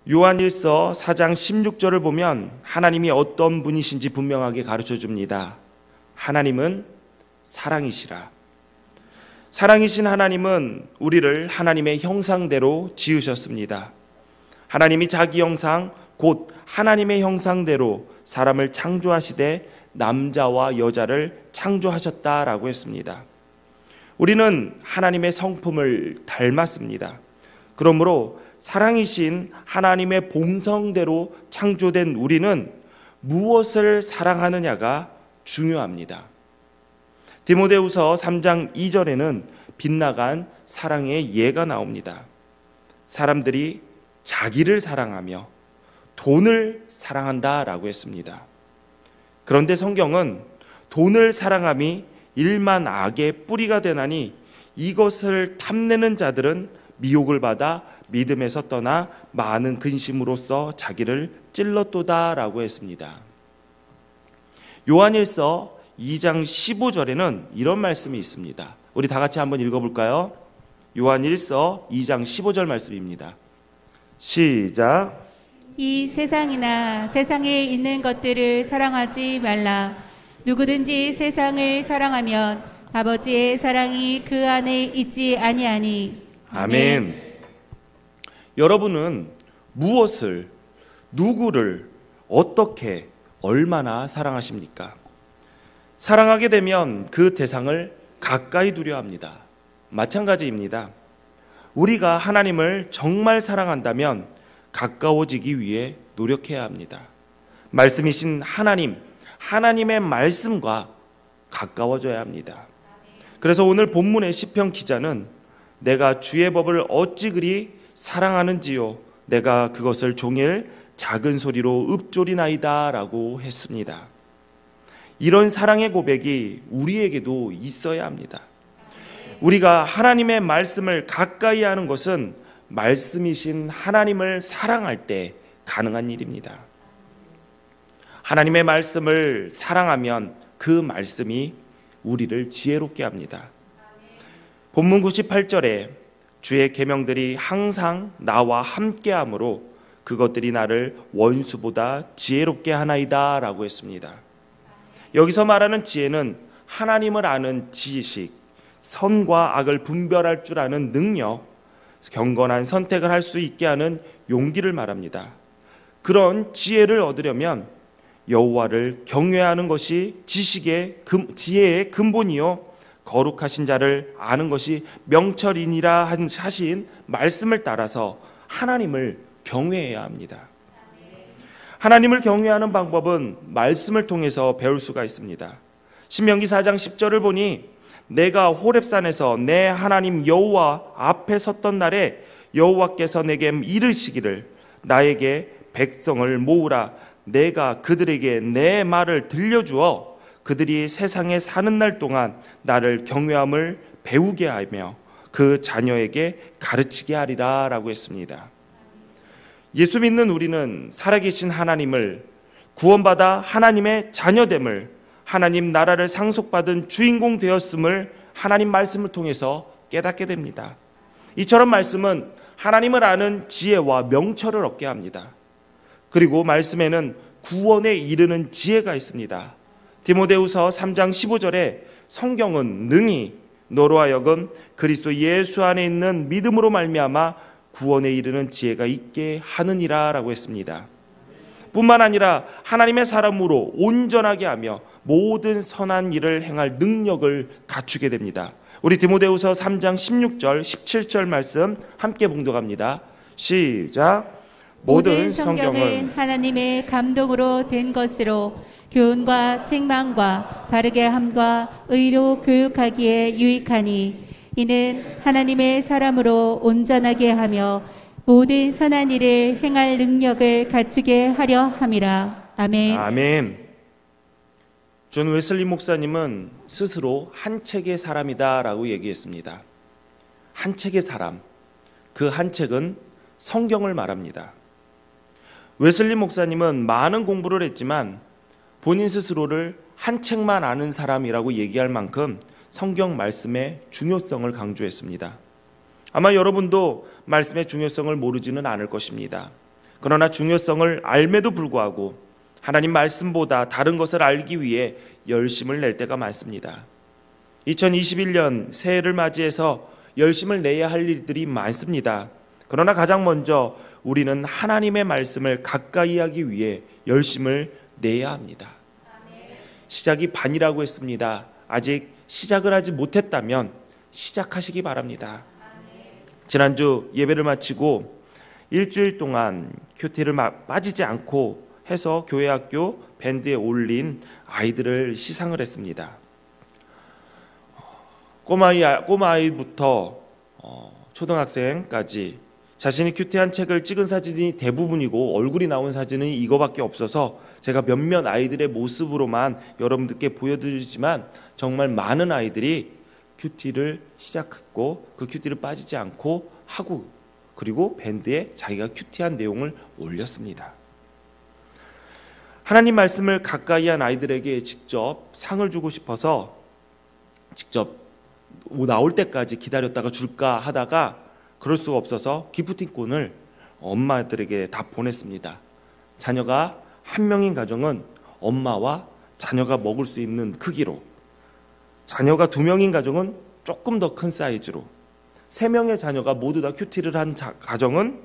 요한일서 4장 16절을 보면 하나님이 어떤 분이신지 분명하게 가르쳐 줍니다. 하나님은 사랑이시라. 사랑이신 하나님은 우리를 하나님의 형상대로 지으셨습니다. 하나님이 자기 형상 곧 하나님의 형상대로 사람을 창조하시되 남자와 여자를 창조하셨다라고 했습니다. 우리는 하나님의 성품을 닮았습니다. 그러므로 사랑이신 하나님의 본성대로 창조된 우리는 무엇을 사랑하느냐가 중요합니다. 디모데후서 3장 2절에는 빗나간 사랑의 예가 나옵니다. 사람들이 자기를 사랑하며 돈을 사랑한다라고 했습니다. 그런데 성경은 돈을 사랑함이 일만 악의 뿌리가 되나니 이것을 탐내는 자들은 미혹을 받아 믿음에서 떠나 많은 근심으로써 자기를 찔렀도다라고 했습니다. 요한일서 2장 15절에는 이런 말씀이 있습니다. 우리 다 같이 한번 읽어볼까요? 요한일서 2장 15절 말씀입니다. 시작. 이 세상이나 세상에 있는 것들을 사랑하지 말라. 누구든지 세상을 사랑하면 아버지의 사랑이 그 안에 있지 아니하니. 아멘. 여러분은 무엇을, 누구를 어떻게, 얼마나 사랑하십니까? 사랑하게 되면 그 대상을 가까이 두려 합니다. 마찬가지입니다. 우리가 하나님을 정말 사랑한다면 가까워지기 위해 노력해야 합니다. 말씀이신 하나님, 하나님의 말씀과 가까워져야 합니다. 그래서 오늘 본문의 시편 기자는 내가 주의 법을 어찌 그리 사랑하는지요, 내가 그것을 종일 작은 소리로 읊조리나이다 라고 했습니다. 이런 사랑의 고백이 우리에게도 있어야 합니다. 우리가 하나님의 말씀을 가까이 하는 것은 말씀이신 하나님을 사랑할 때 가능한 일입니다. 하나님의 말씀을 사랑하면 그 말씀이 우리를 지혜롭게 합니다. 본문 98절에 주의 계명들이 항상 나와 함께하므로 그것들이 나를 원수보다 지혜롭게 하나이다 라고 했습니다. 여기서 말하는 지혜는 하나님을 아는 지식, 선과 악을 분별할 줄 아는 능력, 경건한 선택을 할 수 있게 하는 용기를 말합니다. 그런 지혜를 얻으려면 여호와를 경외하는 것이 지혜의 근본이요 거룩하신 자를 아는 것이 명철이니라 하신 말씀을 따라서 하나님을 경외해야 합니다. 하나님을 경외하는 방법은 말씀을 통해서 배울 수가 있습니다. 신명기 4장 10절을 보니 내가 호렙산에서 내 하나님 여호와 앞에 섰던 날에 여호와께서 내게 이르시기를 나에게 백성을 모으라. 내가 그들에게 내 말을 들려주어 그들이 세상에 사는 날 동안 나를 경외함을 배우게 하며 그 자녀에게 가르치게 하리라 라고 했습니다. 예수 믿는 우리는 살아계신 하나님을, 구원받아 하나님의 자녀됨을, 하나님 나라를 상속받은 주인공 되었음을 하나님 말씀을 통해서 깨닫게 됩니다. 이처럼 말씀은 하나님을 아는 지혜와 명철을 얻게 합니다. 그리고 말씀에는 구원에 이르는 지혜가 있습니다. 디모데후서 3장 15절에 성경은 능히 너로 하여금 그리스도 예수 안에 있는 믿음으로 말미암아 구원에 이르는 지혜가 있게 하느니라 라고 했습니다. 뿐만 아니라 하나님의 사람으로 온전하게 하며 모든 선한 일을 행할 능력을 갖추게 됩니다. 우리 디모데후서 3장 16절 17절 말씀 함께 봉독합니다. 시작. 모든 성경은 하나님의 감동으로 된 것으로 교훈과 책망과 바르게 함과 의로 교육하기에 유익하니 이는 하나님의 사람으로 온전하게 하며 모든 선한 일을 행할 능력을 갖추게 하려 함이라. 아멘. 아멘. 존 웨슬리 목사님은 스스로 한 책의 사람이다 라고 얘기했습니다. 한 책의 사람, 그 한 책은 성경을 말합니다. 웨슬리 목사님은 많은 공부를 했지만 본인 스스로를 한 책만 아는 사람이라고 얘기할 만큼 성경 말씀의 중요성을 강조했습니다. 아마 여러분도 말씀의 중요성을 모르지는 않을 것입니다. 그러나 중요성을 알매도 불구하고 하나님 말씀보다 다른 것을 알기 위해 열심을 낼 때가 많습니다. 2021년 새해를 맞이해서 열심을 내야 할 일들이 많습니다. 그러나 가장 먼저 우리는 하나님의 말씀을 가까이 하기 위해 열심을 내야 합니다. 시작이 반이라고 했습니다. 아직 시작을 하지 못했다면 시작하시기 바랍니다. 지난주 예배를 마치고 일주일 동안 큐티를 빠지지 않고 해서 교회 학교 밴드에 올린 아이들을 시상을 했습니다. 꼬마아이부터 초등학생까지 자신이 큐티한 책을 찍은 사진이 대부분이고 얼굴이 나온 사진은 이거밖에 없어서 제가 몇몇 아이들의 모습으로만 여러분들께 보여드리지만 정말 많은 아이들이 큐티를 시작했고 그 큐티를 빠지지 않고 하고 그리고 밴드에 자기가 큐티한 내용을 올렸습니다. 하나님 말씀을 가까이 한 아이들에게 직접 상을 주고 싶어서 직접 나올 때까지 기다렸다가 줄까 하다가 그럴 수가 없어서 기프티콘을 엄마들에게 다 보냈습니다. 자녀가 한 명인 가정은 엄마와 자녀가 먹을 수 있는 크기로, 자녀가 2명인 가정은 조금 더 큰 사이즈로, 3명의 자녀가 모두 다 큐티를 한 가정은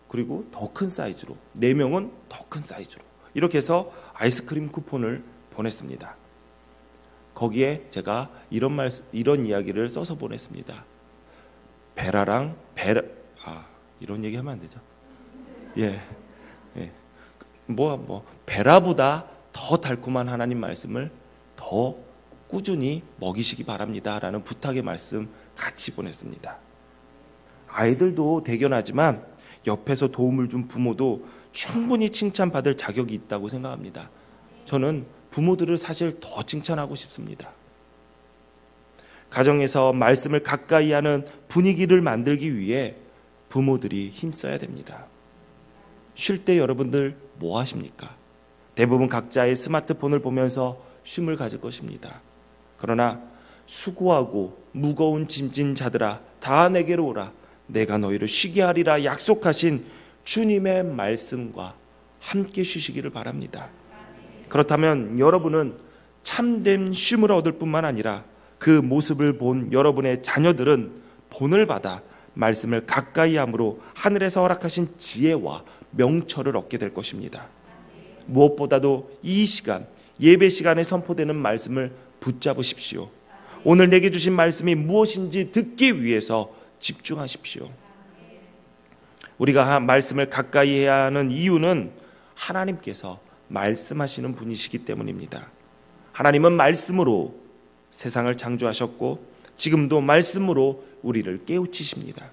그리고 더 큰 사이즈로, 4명은 더 큰 사이즈로 이렇게 해서 아이스크림 쿠폰을 보냈습니다. 거기에 제가 이런 이야기를 써서 보냈습니다. 이런 얘기 하면 안 되죠. 베라보다 더 달콤한 하나님 말씀을 더 꾸준히 먹이시기 바랍니다 라는 부탁의 말씀 같이 보냈습니다. 아이들도 대견하지만 옆에서 도움을 준 부모도 충분히 칭찬받을 자격이 있다고 생각합니다. 저는 부모들을 사실 더 칭찬하고 싶습니다. 가정에서 말씀을 가까이 하는 분위기를 만들기 위해 부모들이 힘써야 됩니다. 쉴 때 여러분들 뭐 하십니까? 대부분 각자의 스마트폰을 보면서 쉼을 가질 것입니다. 그러나 수고하고 무거운 짐진 자들아 다 내게로 오라. 내가 너희를 쉬게 하리라 약속하신 주님의 말씀과 함께 쉬시기를 바랍니다. 그렇다면 여러분은 참된 쉼을 얻을 뿐만 아니라 그 모습을 본 여러분의 자녀들은 본을 받아 말씀을 가까이 함으로 하늘에서 허락하신 지혜와 명철을 얻게 될 것입니다. 무엇보다도 이 시간, 예배 시간에 선포되는 말씀을 붙잡으십시오. 오늘 내게 주신 말씀이 무엇인지 듣기 위해서 집중하십시오. 우리가 말씀을 가까이 해야 하는 이유는 하나님께서 말씀하시는 분이시기 때문입니다. 하나님은 말씀으로 세상을 창조하셨고 지금도 말씀으로 우리를 깨우치십니다.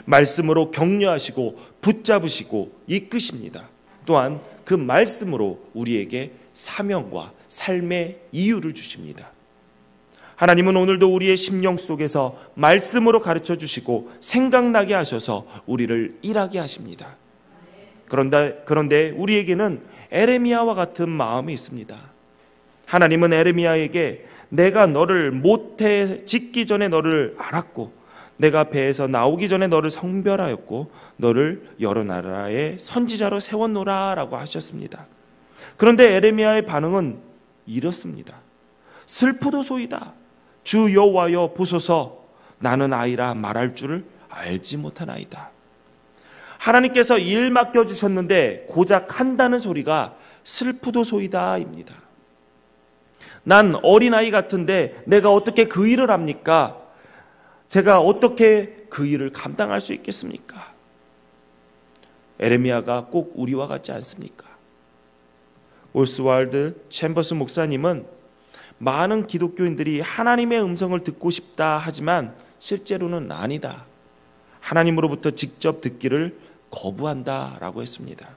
말씀으로 격려하시고 붙잡으시고 이끄십니다. 또한 그 말씀으로 우리에게 사명과 삶의 이유를 주십니다. 하나님은 오늘도 우리의 심령 속에서 말씀으로 가르쳐 주시고 생각나게 하셔서 우리를 일하게 하십니다. 그런데 우리에게는 에레미야와 같은 마음이 있습니다. 하나님은 에레미야에게 내가 너를 모태 짓기 전에 너를 알았고 내가 배에서 나오기 전에 너를 성별하였고 너를 여러 나라의 선지자로 세웠노라 라고 하셨습니다. 그런데 에레미야의 반응은 이렇습니다. 슬프도소이다. 주 여호와여 보소서 나는 아이라 말할 줄을 알지 못하나이다. 하나님께서 일 맡겨주셨는데 고작 한다는 소리가 슬프도소이다입니다. 난 어린아이 같은데 내가 어떻게 그 일을 합니까? 제가 어떻게 그 일을 감당할 수 있겠습니까? 에레미야가 꼭 우리와 같지 않습니까? 오스왈드 챔버스 목사님은 많은 기독교인들이 하나님의 음성을 듣고 싶다 하지만 실제로는 아니다. 하나님으로부터 직접 듣기를 거부한다 라고 했습니다.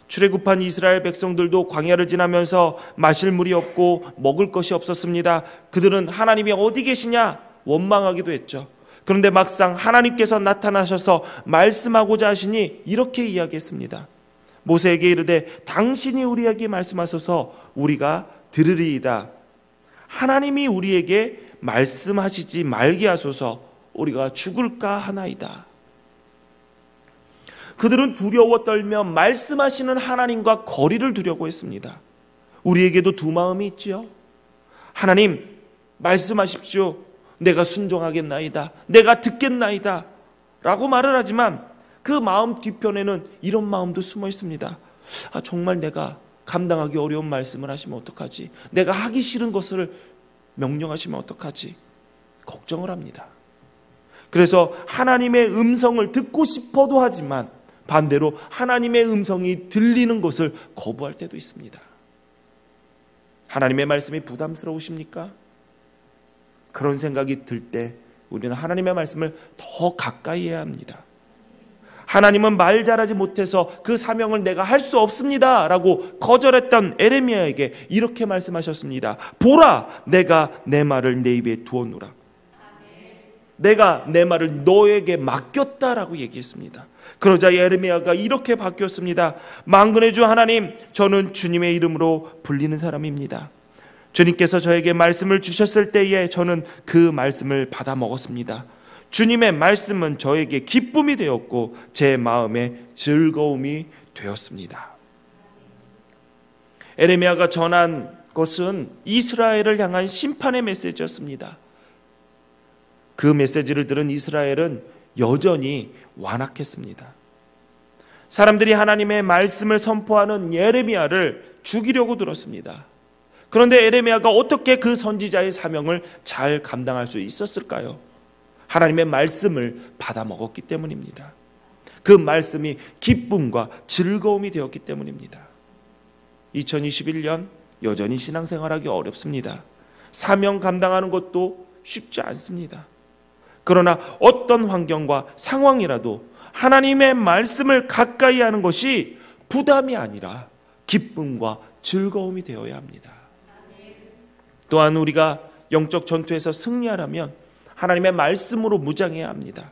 출애굽한 이스라엘 백성들도 광야를 지나면서 마실 물이 없고 먹을 것이 없었습니다. 그들은 하나님이 어디 계시냐 원망하기도 했죠. 그런데 막상 하나님께서 나타나셔서 말씀하고자 하시니 이렇게 이야기했습니다. 모세에게 이르되 당신이 우리에게 말씀하소서 우리가 들으리이다. 하나님이 우리에게 말씀하시지 말게 하소서 우리가 죽을까 하나이다. 그들은 두려워 떨며 말씀하시는 하나님과 거리를 두려고 했습니다. 우리에게도 두 마음이 있지요. 하나님, 말씀하십시오. 내가 순종하겠나이다. 내가 듣겠나이다. 라고 말을 하지만 그 마음 뒤편에는 이런 마음도 숨어 있습니다. 정말 내가 감당하기 어려운 말씀을 하시면 어떡하지? 내가 하기 싫은 것을 명령하시면 어떡하지? 걱정을 합니다. 그래서 하나님의 음성을 듣고 싶어도 하지만 반대로 하나님의 음성이 들리는 것을 거부할 때도 있습니다. 하나님의 말씀이 부담스러우십니까? 그런 생각이 들 때 우리는 하나님의 말씀을 더 가까이 해야 합니다. 하나님은 말 잘하지 못해서 그 사명을 내가 할 수 없습니다 라고 거절했던 에레미야에게 이렇게 말씀하셨습니다. 보라, 내가 내 말을 내 입에 두어놓으라. 내가 내 말을 너에게 맡겼다라고 얘기했습니다. 그러자 에레미야가 이렇게 바뀌었습니다. 만군의 주 하나님, 저는 주님의 이름으로 불리는 사람입니다. 주님께서 저에게 말씀을 주셨을 때에 저는 그 말씀을 받아 먹었습니다. 주님의 말씀은 저에게 기쁨이 되었고 제 마음에 즐거움이 되었습니다. 에레미야가 전한 것은 이스라엘을 향한 심판의 메시지였습니다. 그 메시지를 들은 이스라엘은 여전히 완악했습니다. 사람들이 하나님의 말씀을 선포하는 에레미야를 죽이려고 들었습니다. 그런데 에레미야가 어떻게 그 선지자의 사명을 잘 감당할 수 있었을까요? 하나님의 말씀을 받아 먹었기 때문입니다. 그 말씀이 기쁨과 즐거움이 되었기 때문입니다. 2021년 여전히 신앙생활하기 어렵습니다. 사명 감당하는 것도 쉽지 않습니다. 그러나 어떤 환경과 상황이라도 하나님의 말씀을 가까이 하는 것이 부담이 아니라 기쁨과 즐거움이 되어야 합니다. 또한 우리가 영적 전투에서 승리하려면 하나님의 말씀으로 무장해야 합니다.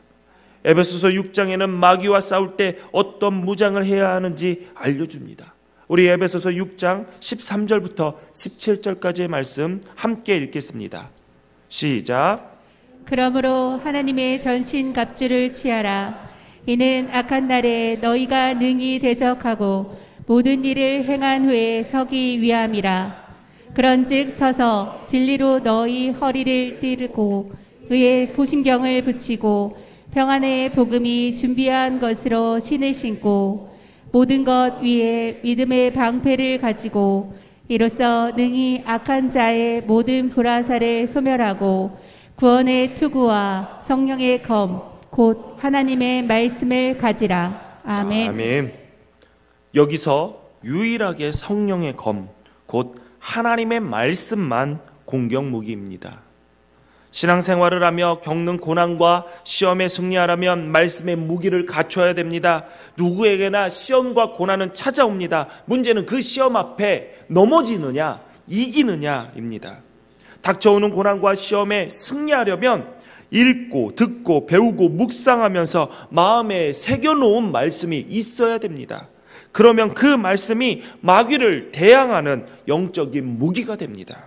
에베소서 6장에는 마귀와 싸울 때 어떤 무장을 해야 하는지 알려줍니다. 우리 에베소서 6장 13절부터 17절까지의 말씀 함께 읽겠습니다. 시작. 그러므로 하나님의 전신갑주를 취하라. 이는 악한 날에 너희가 능히 대적하고 모든 일을 행한 후에 서기 위함이라. 그런즉 서서 진리로 너희 허리를 띠르고 의의 보신경을 붙이고 평안의 복음이 준비한 것으로 신을 신고 모든 것 위에 믿음의 방패를 가지고 이로써 능히 악한 자의 모든 불화살을 소멸하고 구원의 투구와 성령의 검 곧 하나님의 말씀을 가지라. 아멘. 아멘. 여기서 유일하게 성령의 검 곧 하나님의 말씀만 공격 무기입니다. 신앙생활을 하며 겪는 고난과 시험에 승리하려면 말씀의 무기를 갖춰야 됩니다. 누구에게나 시험과 고난은 찾아옵니다. 문제는 그 시험 앞에 넘어지느냐 이기느냐입니다. 닥쳐오는 고난과 시험에 승리하려면 읽고 듣고 배우고 묵상하면서 마음에 새겨놓은 말씀이 있어야 됩니다. 그러면 그 말씀이 마귀를 대항하는 영적인 무기가 됩니다.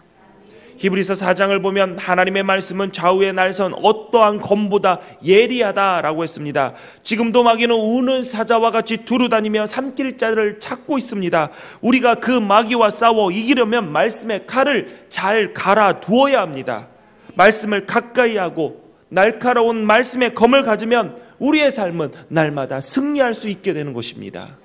히브리서 4장을 보면 하나님의 말씀은 좌우의 날선 어떠한 검보다 예리하다라고 했습니다. 지금도 마귀는 우는 사자와 같이 두루다니며 삼킬 자를 찾고 있습니다. 우리가 그 마귀와 싸워 이기려면 말씀의 칼을 잘 갈아 두어야 합니다. 말씀을 가까이 하고 날카로운 말씀의 검을 가지면 우리의 삶은 날마다 승리할 수 있게 되는 것입니다.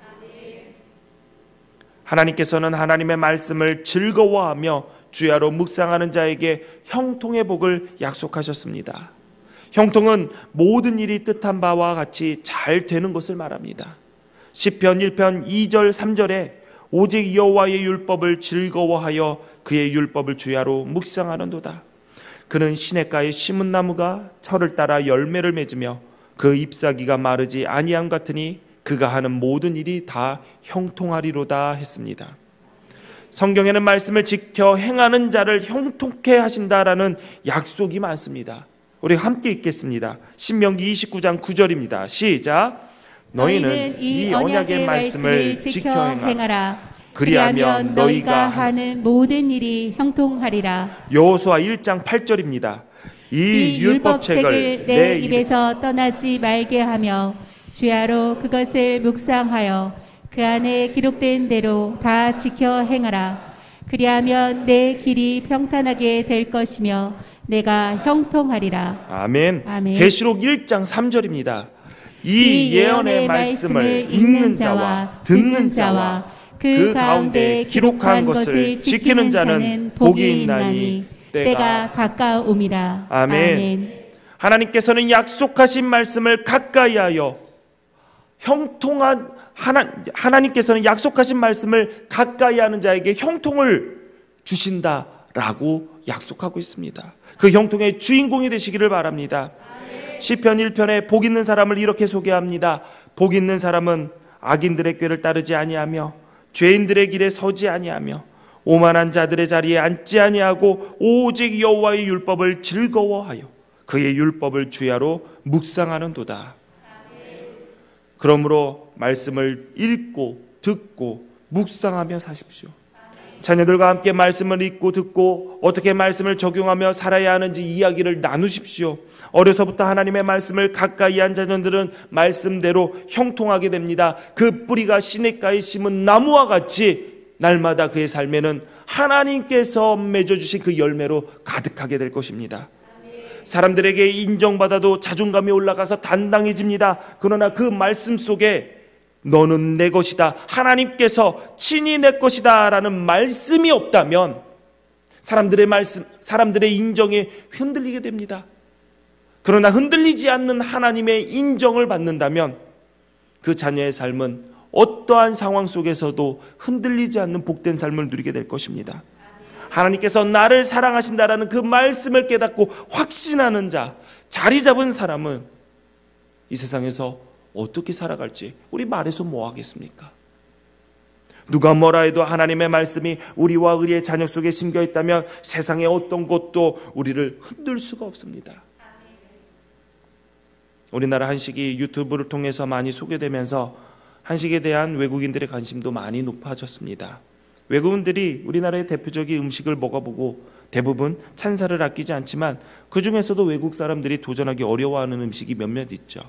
하나님께서는 하나님의 말씀을 즐거워하며 주야로 묵상하는 자에게 형통의 복을 약속하셨습니다. 형통은 모든 일이 뜻한 바와 같이 잘 되는 것을 말합니다. 시편 1편 2절 3절에 오직 여호와의 율법을 즐거워하여 그의 율법을 주야로 묵상하는도다. 그는 시냇가에 심은 나무가 철을 따라 열매를 맺으며 그 잎사귀가 마르지 아니함 같으니 그가 하는 모든 일이 다 형통하리로다 했습니다. 성경에는 말씀을 지켜 행하는 자를 형통케 하신다라는 약속이 많습니다. 우리 함께 읽겠습니다. 신명기 29장 9절입니다. 시작. 너희는 이 언약의 말씀을 지켜 행하라. 그리하면 너희가 하는 모든 일이 형통하리라. 여호수아 1장 8절입니다. 이 율법책을 내 입에서 떠나지 말게 하며 주야로 그것을 묵상하여 그 안에 기록된 대로 다 지켜 행하라. 그리하면 내 길이 평탄하게 될 것이며 내가 형통하리라. 아멘. 아멘. 계시록 1장 3절입니다. 이 예언의 말씀을 읽는 자와 듣는 자와 그 가운데 기록한 것을 지키는 자는 복이 있나니 때가 가까움이라. 아멘. 하나님께서는 약속하신 말씀을 가까이하여 형통한 하나님께서는 약속하신 말씀을 가까이하는 자에게 형통을 주신다라고 약속하고 있습니다. 그 형통의 주인공이 되시기를 바랍니다. 시편 1편에 복 있는 사람을 이렇게 소개합니다. 복 있는 사람은 악인들의 꾀를 따르지 아니하며 죄인들의 길에 서지 아니하며 오만한 자들의 자리에 앉지 아니하고 오직 여호와의 율법을 즐거워하여 그의 율법을 주야로 묵상하는도다. 그러므로 말씀을 읽고 듣고 묵상하며 사십시오. 자녀들과 함께 말씀을 읽고 듣고 어떻게 말씀을 적용하며 살아야 하는지 이야기를 나누십시오. 어려서부터 하나님의 말씀을 가까이 한 자녀들은 말씀대로 형통하게 됩니다. 그 뿌리가 시냇가에 심은 나무와 같이 날마다 그의 삶에는 하나님께서 맺어주신 그 열매로 가득하게 될 것입니다. 사람들에게 인정받아도 자존감이 올라가서 단단해집니다. 그러나 그 말씀 속에 너는 내 것이다, 하나님께서 친히 내 것이다 라는 말씀이 없다면 사람들의 인정에 흔들리게 됩니다. 그러나 흔들리지 않는 하나님의 인정을 받는다면 그 자녀의 삶은 어떠한 상황 속에서도 흔들리지 않는 복된 삶을 누리게 될 것입니다. 하나님께서 나를 사랑하신다라는 그 말씀을 깨닫고 확신하는 자, 자리 잡은 사람은 이 세상에서 어떻게 살아갈지 우리 말해서 뭐 하겠습니까? 누가 뭐라 해도 하나님의 말씀이 우리와 우리의 자녀 속에 심겨 있다면 세상의 어떤 것도 우리를 흔들 수가 없습니다. 우리나라 한식이 유튜브를 통해서 많이 소개되면서 한식에 대한 외국인들의 관심도 많이 높아졌습니다. 외국인들이 우리나라의 대표적인 음식을 먹어보고 대부분 찬사를 아끼지 않지만 그 중에서도 외국 사람들이 도전하기 어려워하는 음식이 몇몇 있죠.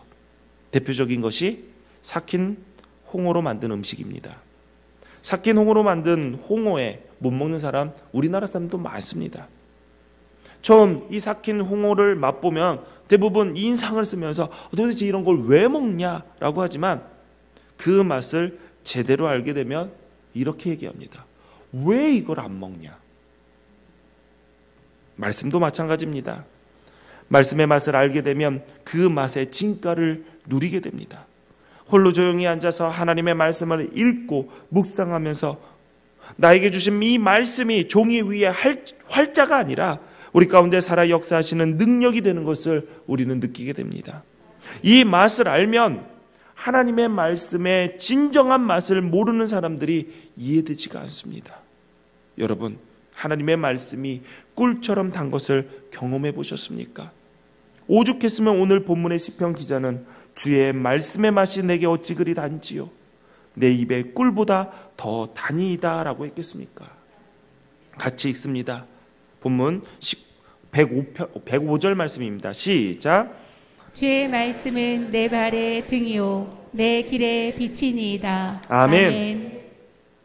대표적인 것이 삭힌 홍어로 만든 음식입니다. 삭힌 홍어로 만든 홍어에 못 먹는 사람 우리나라 사람도 많습니다. 처음 이 삭힌 홍어를 맛보면 대부분 인상을 쓰면서 도대체 이런 걸 왜 먹냐라고 하지만 그 맛을 제대로 알게 되면 이렇게 얘기합니다. 왜 이걸 안 먹냐? 말씀도 마찬가지입니다. 말씀의 맛을 알게 되면 그 맛의 진가를 누리게 됩니다. 홀로 조용히 앉아서 하나님의 말씀을 읽고 묵상하면서 나에게 주신 이 말씀이 종이 위에 활자가 아니라 우리 가운데 살아 역사하시는 능력이 되는 것을 우리는 느끼게 됩니다. 이 맛을 알면 하나님의 말씀의 진정한 맛을 모르는 사람들이 이해되지가 않습니다. 여러분, 하나님의 말씀이 꿀처럼 단 것을 경험해 보셨습니까? 오죽했으면 오늘 본문의 시편 기자는 주의 말씀의 맛이 내게 어찌 그리 단지요 내 입에 꿀보다 더 단이다 라고 했겠습니까? 같이 읽습니다. 본문 105절 말씀입니다. 시작. 주의 말씀은 내 발의 등이요 내 길의 빛이니이다. 아멘.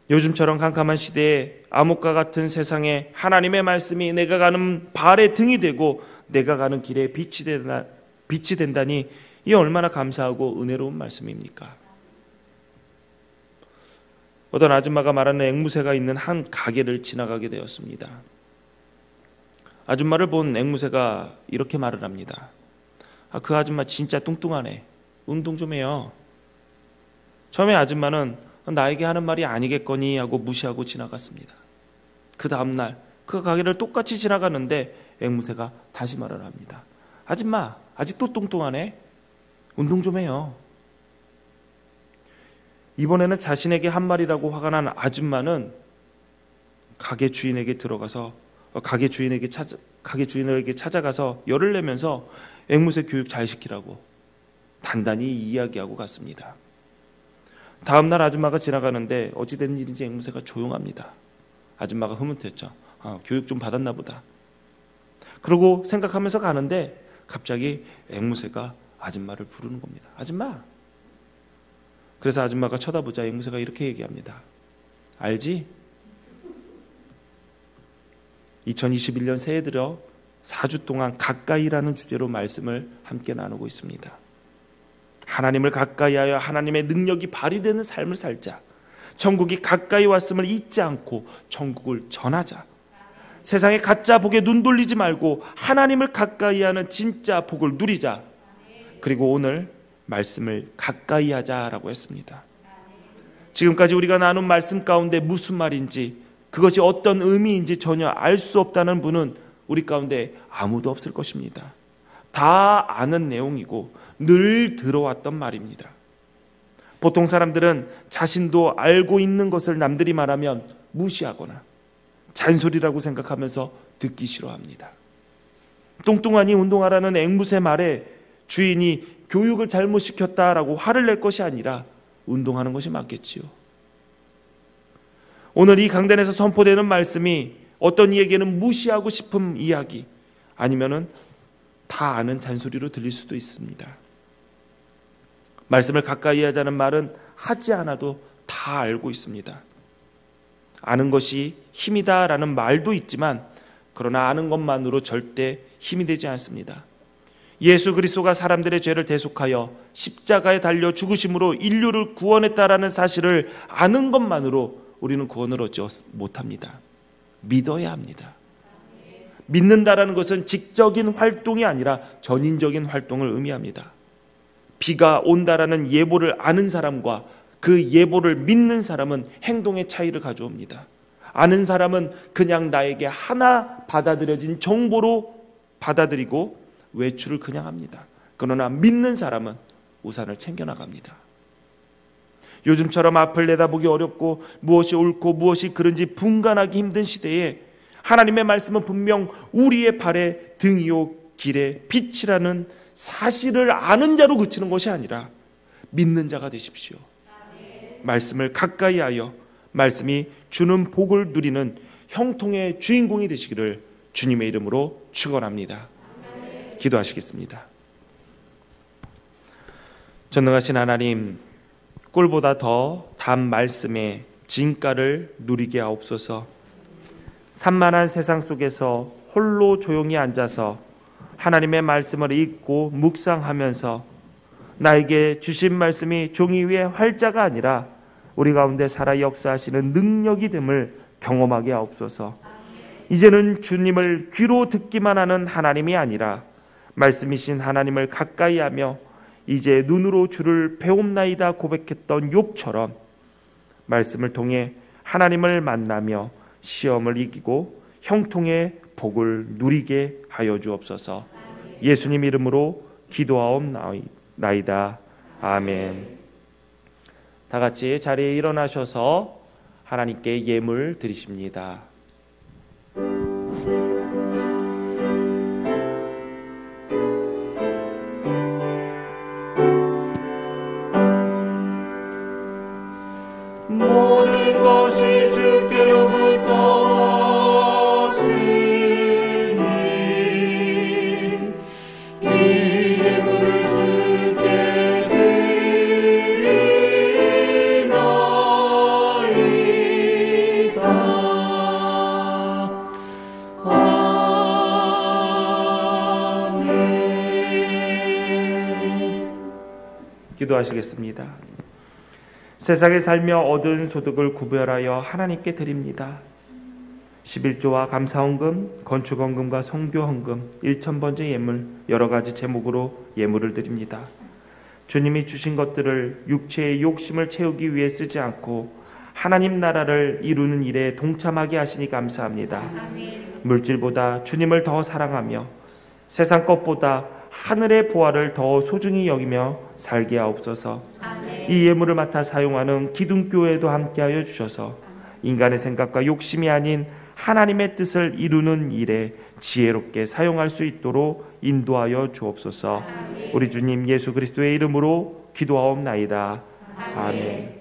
요즘처럼 캄캄한 시대에 암흑과 같은 세상에 하나님의 말씀이 내가 가는 발의 등이 되고 내가 가는 길에 빛이 된다니 이 얼마나 감사하고 은혜로운 말씀입니까? 어떤 아줌마가 말하는 앵무새가 있는 한 가게를 지나가게 되었습니다. 아줌마를 본 앵무새가 이렇게 말을 합니다. 그 아줌마 진짜 뚱뚱하네. 운동 좀 해요. 처음에 아줌마는 나에게 하는 말이 아니겠거니 하고 무시하고 지나갔습니다. 그 다음날 그 가게를 똑같이 지나가는데 앵무새가 다시 말을 합니다. 아줌마 아직도 뚱뚱하네. 운동 좀 해요. 이번에는 자신에게 한 말이라고 화가 난 아줌마는 가게 주인에게 들어가서 가게 주인에게 찾아가서 열을 내면서 앵무새 교육 잘 시키라고 단단히 이야기하고 갔습니다. 다음날 아줌마가 지나가는데 어찌된 일인지 앵무새가 조용합니다. 아줌마가 흐뭇했죠. 교육 좀 받았나 보다. 그러고 생각하면서 가는데 갑자기 앵무새가 아줌마를 부르는 겁니다. 아줌마, 그래서 아줌마가 쳐다보자 앵무새가 이렇게 얘기합니다. 알지? 2021년 새해 들어 4주 동안 가까이라는 주제로 말씀을 함께 나누고 있습니다. 하나님을 가까이하여 하나님의 능력이 발휘되는 삶을 살자. 천국이 가까이 왔음을 잊지 않고 천국을 전하자. 세상의 가짜 복에 눈 돌리지 말고 하나님을 가까이하는 진짜 복을 누리자. 그리고 오늘 말씀을 가까이 하자라고 했습니다. 지금까지 우리가 나눈 말씀 가운데 무슨 말인지, 그것이 어떤 의미인지 전혀 알 수 없다는 분은 우리 가운데 아무도 없을 것입니다. 다 아는 내용이고 늘 들어왔던 말입니다. 보통 사람들은 자신도 알고 있는 것을 남들이 말하면 무시하거나 잔소리라고 생각하면서 듣기 싫어합니다. 뚱뚱하니 운동하라는 앵무새 말에 주인이 교육을 잘못 시켰다라고 화를 낼 것이 아니라 운동하는 것이 맞겠지요. 오늘 이 강단에서 선포되는 말씀이 어떤 이에게는 무시하고 싶은 이야기, 아니면은 다 아는 잔소리로 들릴 수도 있습니다. 말씀을 가까이 하자는 말은 하지 않아도 다 알고 있습니다. 아는 것이 힘이다라는 말도 있지만, 그러나 아는 것만으로 절대 힘이 되지 않습니다. 예수 그리스도가 사람들의 죄를 대속하여 십자가에 달려 죽으심으로 인류를 구원했다라는 사실을 아는 것만으로 우리는 구원을 얻지 못합니다. 믿어야 합니다. 믿는다라는 것은 직접적인 활동이 아니라 전인적인 활동을 의미합니다. 비가 온다라는 예보를 아는 사람과 그 예보를 믿는 사람은 행동의 차이를 가져옵니다. 아는 사람은 그냥 나에게 하나 받아들여진 정보로 받아들이고 외출을 그냥 합니다. 그러나 믿는 사람은 우산을 챙겨나갑니다. 요즘처럼 앞을 내다보기 어렵고 무엇이 옳고 무엇이 그른지 분간하기 힘든 시대에 하나님의 말씀은 분명 우리의 발에 등이요 길에 빛이라는 사실을 아는 자로 그치는 것이 아니라 믿는 자가 되십시오. 말씀을 가까이 하여 말씀이 주는 복을 누리는 형통의 주인공이 되시기를 주님의 이름으로 축원합니다. 기도하시겠습니다. 전능하신 하나님, 꿀보다 더 단 말씀의 진가를 누리게 하옵소서. 산만한 세상 속에서 홀로 조용히 앉아서 하나님의 말씀을 읽고 묵상하면서 나에게 주신 말씀이 종이 위에 활자가 아니라 우리 가운데 살아 역사하시는 능력이 됨을 경험하게 하옵소서. 이제는 주님을 귀로 듣기만 하는 하나님이 아니라 말씀이신 하나님을 가까이 하며 이제 눈으로 주를 배움나이다 고백했던 욥처럼 말씀을 통해 하나님을 만나며 시험을 이기고 형통의 복을 누리게 하여 주옵소서. 예수님 이름으로 기도하옵나이다. 아멘. 다 같이 자리에 일어나셔서 하나님께 예물 드리십니다. 모든 것이 주께로부터 왔으니 이 예물을 주께 드리나이다. 아멘. 기도하시겠습니다. 세상에 살며 얻은 소득을 구별하여 하나님께 드립니다. 11조와 감사헌금, 건축헌금과 성교헌금, 1000번째 예물, 여러 가지 제목으로 예물을 드립니다. 주님이 주신 것들을 육체의 욕심을 채우기 위해 쓰지 않고 하나님 나라를 이루는 일에 동참하게 하시니 감사합니다. 아멘. 물질보다 주님을 더 사랑하며 세상 것보다 하늘의 보화를 더 소중히 여기며 살게 하옵소서. 아멘. 이 예물을 맡아 사용하는 기둥교회도 함께하여 주셔서 인간의 생각과 욕심이 아닌 하나님의 뜻을 이루는 일에 지혜롭게 사용할 수 있도록 인도하여 주옵소서. 아멘. 우리 주님 예수 그리스도의 이름으로 기도하옵나이다. 아멘.